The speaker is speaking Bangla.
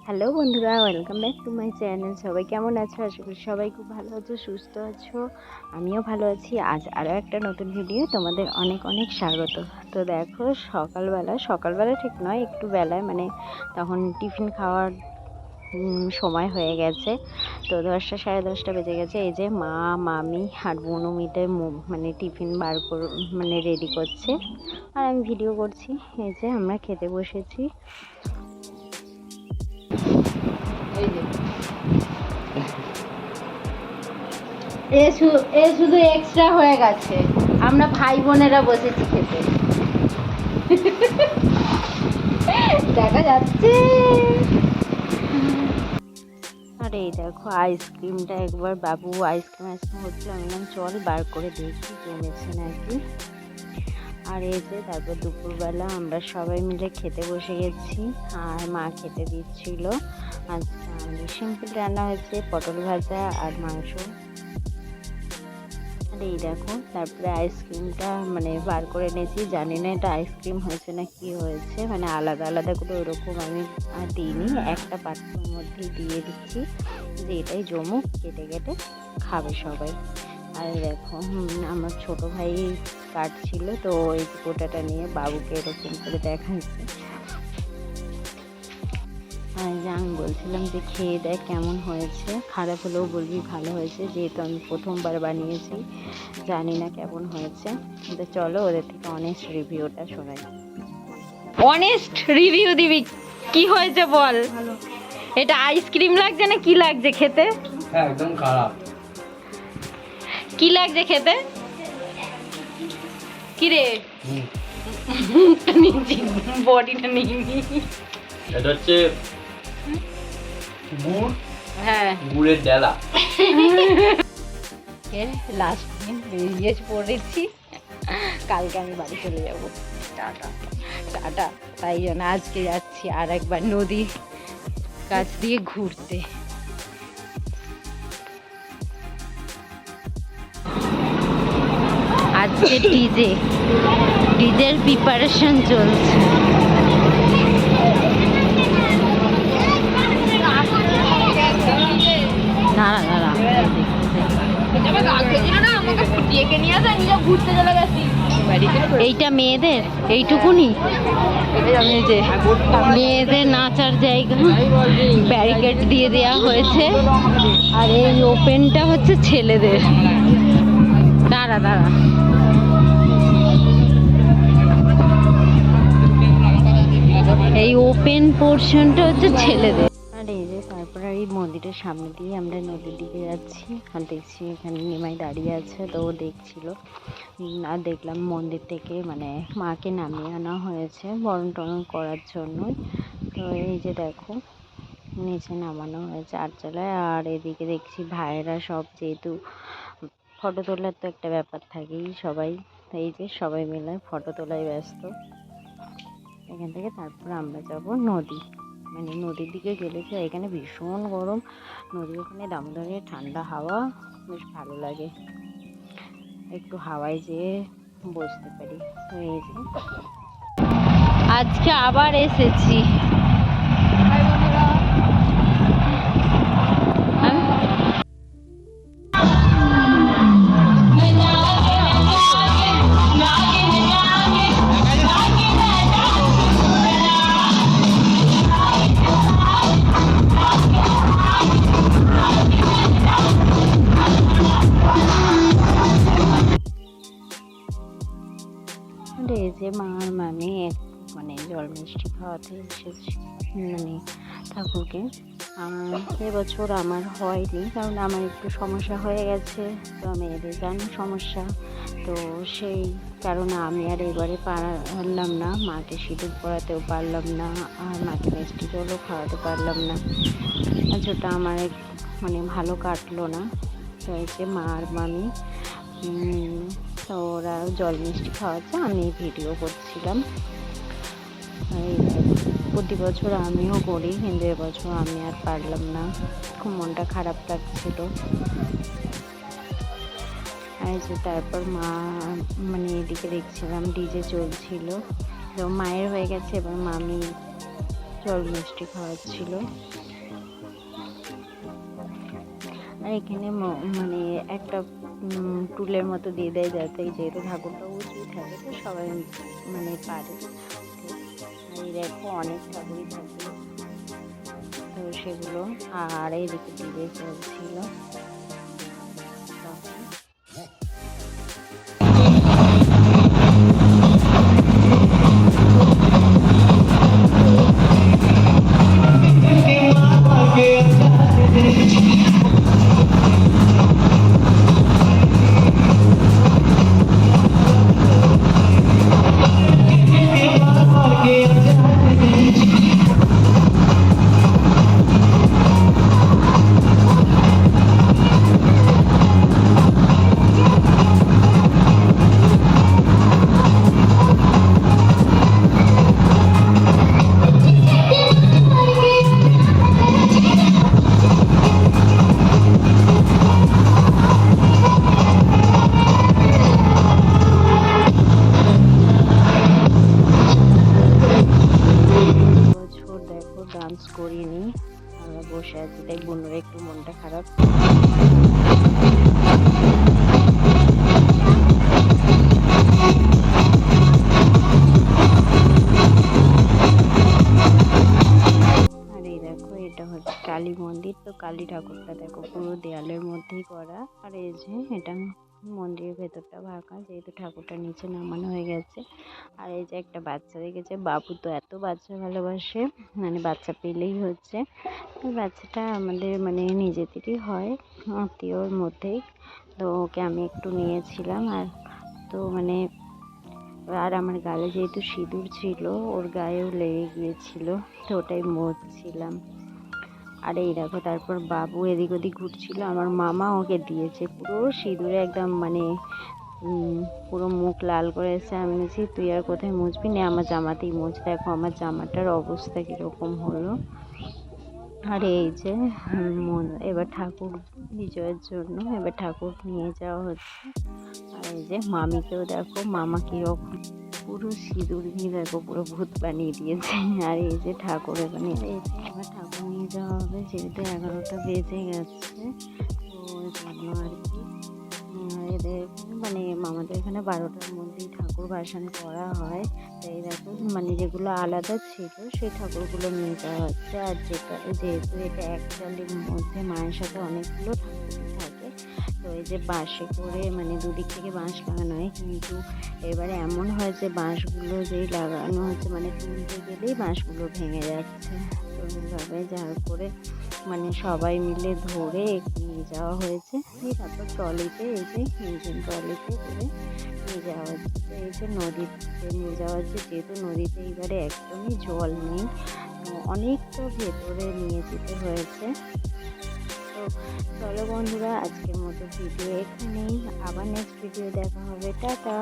হ্যালো বন্ধুরা, welcome back to my channel. সবাই কেমন আছো? আশা করি সবাই খুব ভালো আছো, সুস্থ আছো। আমিও ভালো আছি। আজ আরও একটা নতুন ভিডিও তোমাদের অনেক অনেক স্বাগত। তো দেখো, সকালবেলা ঠিক নয়, একটু বেলায় মানে তখন টিফিন খাওয়ার সময় হয়ে গেছে। তো 10টা সাড়ে 10টা বেজে গেছে। এই যে মা, মামি আর বোনও মিলে মানে টিফিন বার করে মানে রেডি করছে, আর আমি ভিডিও করছি। এই যে আমরা খেতে বসেছি। এ শুধু এক্সট্রা হয়ে গেছে, আমরা ভাই বোনেরা বসেছি খেতে। দেখা যাচ্ছে। আর এই দেখো আইসক্রিমটা, একবার বাবু আইসক্রিম হচ্ছিল, আমি বললাম চল বার করে দেখি জমেছে নাকি। আর এই যে তারপর দুপুরবেলা আমরা সবাই মিলে খেতে বসে গেছি, আর মা খেতে দিচ্ছিল। আচ্ছা, আমাদের সিম্পল রান্না হয়েছে, পটল ভাজা আর মাংস। আর এই দেখো তারপরে আইসক্রিমটা মানে বার করে এনেছি, জানি না এটা আইসক্রিম হয়েছে না কি হয়েছে, মানে আলাদা আলাদা করে ওরকম আমি আর দিইনি, একটা পাত্রের মধ্যেই দিয়ে দিচ্ছি যে এটাই জমুক, কেটে কেটে খাবে সবাই। আর দেখো আমার ছোট ভাই কাটছিল, তো এই গোটাটা নিয়ে বাবুকে এরকম করে দেখাচ্ছে। আর আমি বলছিলাম যে খেয়ে দেখ কেমন হয়েছে, খারাপ হলেও বলবি ভালো হয়েছে, যেহেতু আমি প্রথমবার বানিয়েছি, জানি না কেমন হয়েছে। তো চলো ওদের থেকে অনেস্ট রিভিউটা শোনাই। অনেস্ট রিভিউ দিবি, কি হয়েছে বল। এটা আইসক্রিম লাগছে না কি লাগছে খেতে? হ্যাঁ, একদম খারাপ। কি লাগছে খেতে? কি রে, বডিটা নিয়ে এটা হচ্ছে গুড়, হ্যাঁ গুড়ের ডেলা। লাস্ট দিন বেরিয়ে পড়েছি, কালকে আমি বাড়ি চলে যাবো। Tata tata. তাই জন্য আজকে যাচ্ছি আর একবার নদীর কাছ দিয়ে ঘুরতে। আজকে ডিজের প্রিপারেশন চলছে। না না না এইটা মেয়েদের এইটুকুনি, যে মেয়েদের নাচার জায়গা, ব্যারিকেড দিয়ে দেওয়া হয়েছে, আর এই ওপেনটা হচ্ছে ছেলেদের। দাঁড়া দাঁড়া, এই ওপেন পোর্শনটা হচ্ছে ছেলেদের। আর এই যে তারপরে এই মন্দিরের সামনে দিয়ে আমরা নদীর দিকে যাচ্ছি, আর দেখছি এখানে নিমাই দাঁড়িয়ে আছে, তো ও দেখছিল। আর দেখলাম মন্দির থেকে মানে মাকে নামিয়ে আনা হয়েছে বরণ টরণ করার জন্য। তো এই যে দেখো নিচে নামানো হয়েছে আটচালায়। আর এদিকে দেখছি ভাইয়েরা সব, যেহেতু ফটো তোলার তো একটা ব্যাপার থাকেই, সবাই এই যে সবাই মিলে ফটো তোলায় ব্যস্ত। এখান থেকে তারপর আমরা যাব নদী, মানে নদীর দিকে গেলে যে এখানে ভীষণ গরম, নদীর ওখানে দামোদরে ঠান্ডা হাওয়া, বেশ ভালো লাগে, একটু হাওয়ায় যেয়ে বসতে পারি। তো এই যে আজকে আবার এসেছি। এই যে মা আর মামি মানে জল মিষ্টি খাওয়াতে এসেছি মানে ঠাকুরকে। এবছর আমার হয়নি, কারণ আমার একটু সমস্যা হয়ে গেছে, তো মেয়েদের জানো সমস্যা, তো সেই কারণে আমি আর এবারে পারলাম না, মাকে সিঁদুর পরাতেও পারলাম না, আর মাকে মিষ্টি জলও খাওয়াতে পারলাম না। যেটা আমার মানে ভালো কাটলো না। তো এই যে মা আর মামি, তো ওরা জল মিষ্টি খাওয়াচ্ছে, আমি ভিডিও করছিলাম। প্রতি বছর আমিও করি, কিন্তু এবছর আমি আর পারলাম না, খুব মনটা খারাপ লাগছিল। আর যে তারপর মা মানে এদিকে দেখছিলাম ডিজে চলছিল, তো মায়ের হয়ে গেছে, এবার মামি জল মিষ্টি খাওয়াচ্ছিল। আর এখানে মানে একটা টুলের মতো দিয়ে দেয়, যাতে যেহেতু ঠাকুরটা উঁচুই থাকে তো সবাই মানে পারে। আর এই দেখো অনেক ঠাকুরই থাকে তো সেগুলো। আর এইদিকে ডিজে চলছিল। ডান্স করিনি, আমরা বসে আছি, তাই বোনের একটু মনটা খারাপ। আর এই দেখো এটা হচ্ছে কালী মন্দির। তো কালী ঠাকুরটা দেখো পুরো দেয়ালের মধ্যেই করা। আর এই যে এটা মন্দিরের ভেতরটা ফাঁকা, যেহেতু ঠাকুরটা নিচে নামানো হয়ে গেছে। আর এই যে একটা বাচ্চা দেখেছে, বাবু তো এত বাচ্চা ভালোবাসে, মানে বাচ্চা পেলেই হচ্ছে। এই বাচ্চাটা আমাদের মানে নিজেদেরই হয়, আত্মীয়র মধ্যেই। তো ওকে আমি একটু নিয়েছিলাম। আর তো মানে আর আমার গালে যেহেতু সিঁদুর ছিল, ওর গায়েও লেগে গিয়েছিল, তো ওটাই মুছছিলাম। আর এই দেখো তারপর বাবু এদিক ওদিক ঘুরছিল, আমার মামা ওকে দিয়েছে পুরো সিঁদুরে একদম মানে পুরো মুখ লাল করে এসে। আমি বলছি তুই আর কোথায় মুছবি না, আমার জামাতেই মুছ। দেখো আমার জামাটার অবস্থা কীরকম হলো। আর এই যে এবার ঠাকুর বিজয়ের জন্য এবার ঠাকুর নিয়ে যাওয়া হচ্ছে। আর এই যে মামিকেও দেখো, মামা কীরকম পুরো সিঁদুর দিয়ে দেখো পুরো ভূত বানিয়ে দিয়েছে। আর এই যে ঠাকুর এখানে এবার ঠাকুর নিয়ে যাওয়া হবে, যেহেতু 11টা বেজে গেছে, তো ওই জন্য আর কি এদের মানে মামাদের এখানে 12টার মধ্যেই ঠাকুর ভাসান করা হয়। তাই দেখো মানে যেগুলো আলাদা ছিল সেই ঠাকুরগুলো নিয়ে যাওয়া হচ্ছে। আর যেহেতু এটা এক চালের মধ্যে মায়ের সাথে অনেকগুলো ঠাকুর থাকে, তো এই যে বাঁশে করে মানে দুদিক থেকে বাঁশ লাগানো হয়, কিন্তু এবারে এমন হয় যে বাঁশগুলো যেই লাগানো হচ্ছে মানে তুলতে গেলেই বাঁশগুলো ভেঙে যাচ্ছে। তো এইভাবে যার করে মানে সবাই মিলে ধরে নিয়ে যাওয়া হয়েছে। তারপর ট্রলিতে, এই যে ইঞ্জিন ট্রলিতে করে নিয়ে যাওয়া হচ্ছে। তো এই যে নদীতে নিয়ে যাওয়া হচ্ছে, যেহেতু নদীতে এবারে একদমই জল নেই, অনেকটা ভেতরে নিয়ে যেতে হয়েছে। তো চলো বন্ধুরা, আজকের মতো ভিডিও এখানেই, আবার নেক্সট ভিডিও দেখা হবে, টাটা।